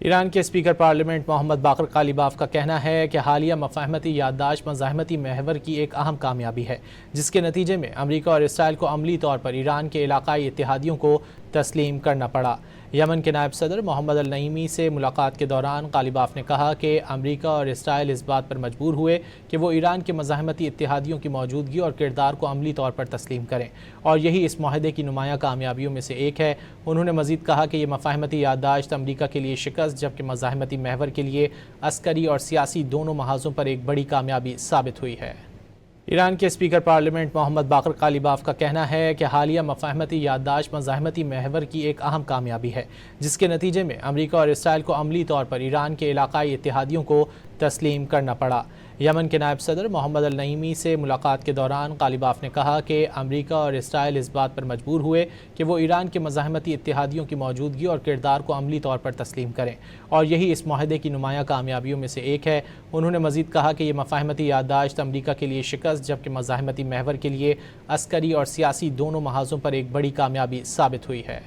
ایران کے speaker parliament محمد باقر قالیباف کا کہنا ہے کہ حالیہ مفاہمتی یادداشت مزاحمتی محور کی ایک اہم کامیابی ہے، جس کے نتیجے میں امریکہ اور اسرائیل کو عملی طور پر ایران کے علاقائی اتحادیوں کو تسلیم کرنا پڑا۔ یمن کے نائب صدر محمد النعیمی سے ملاقات کے دوران قالیباف نے کہا کہ امریکہ اور اسرائیل اس بات پر مجبور ہوئے کہ وہ ایران کے مزاحمتی اتحادیوں کی موجودگی اور کردار کو عملی طور پر تسلیم کریں، اور یہی اس معاہدے کی نمایاں کامیابیوں میں سے ایک ہے۔ انہوں نے مزید کہا کہ یہ مفاہمتی یادداشت امریکہ کے لیے شکست جبکہ مزاحمتی محور کے لیے عسکری اور سیاسی دونوں محاذوں پر ایک بڑی کامیابی ثابت ہوئی ہے۔ ایران کے اسپیکر پارلیمنٹ محمد باقر قالیباف کا کہنا ہے کہ حالیہ مفاہمتی یادداشت مزاحمتی محور کی ایک اہم کامیابی ہے، جس کے نتیجے میں امریکہ اور اسرائیل کو عملی طور پر ایران کے علاقائی اتحادیوں کو تسلیم کرنا پڑا۔ یمن کے نائب صدر محمد النعیمی سے ملاقات کے دوران قالیباف نے کہا کہ امریکہ اور اسرائیل اس بات پر مجبور ہوئے کہ وہ ایران کے مزاحمتی اتحادیوں کی موجودگی اور کردار کو عملی طور پر تسلیم کریں، اور یہی اس معاہدے کی نمایاں کامیابیوں میں سے ایک ہے۔ انہوں نے مزید کہا کہ یہ مفاہمتی یادداشت امریکہ کے لیے شکست جبکہ مزاحمتی محور کے لیے عسکری اور سیاسی دونوں محاذوں پر ایک بڑی کامیابی ثابت ہوئی ہے۔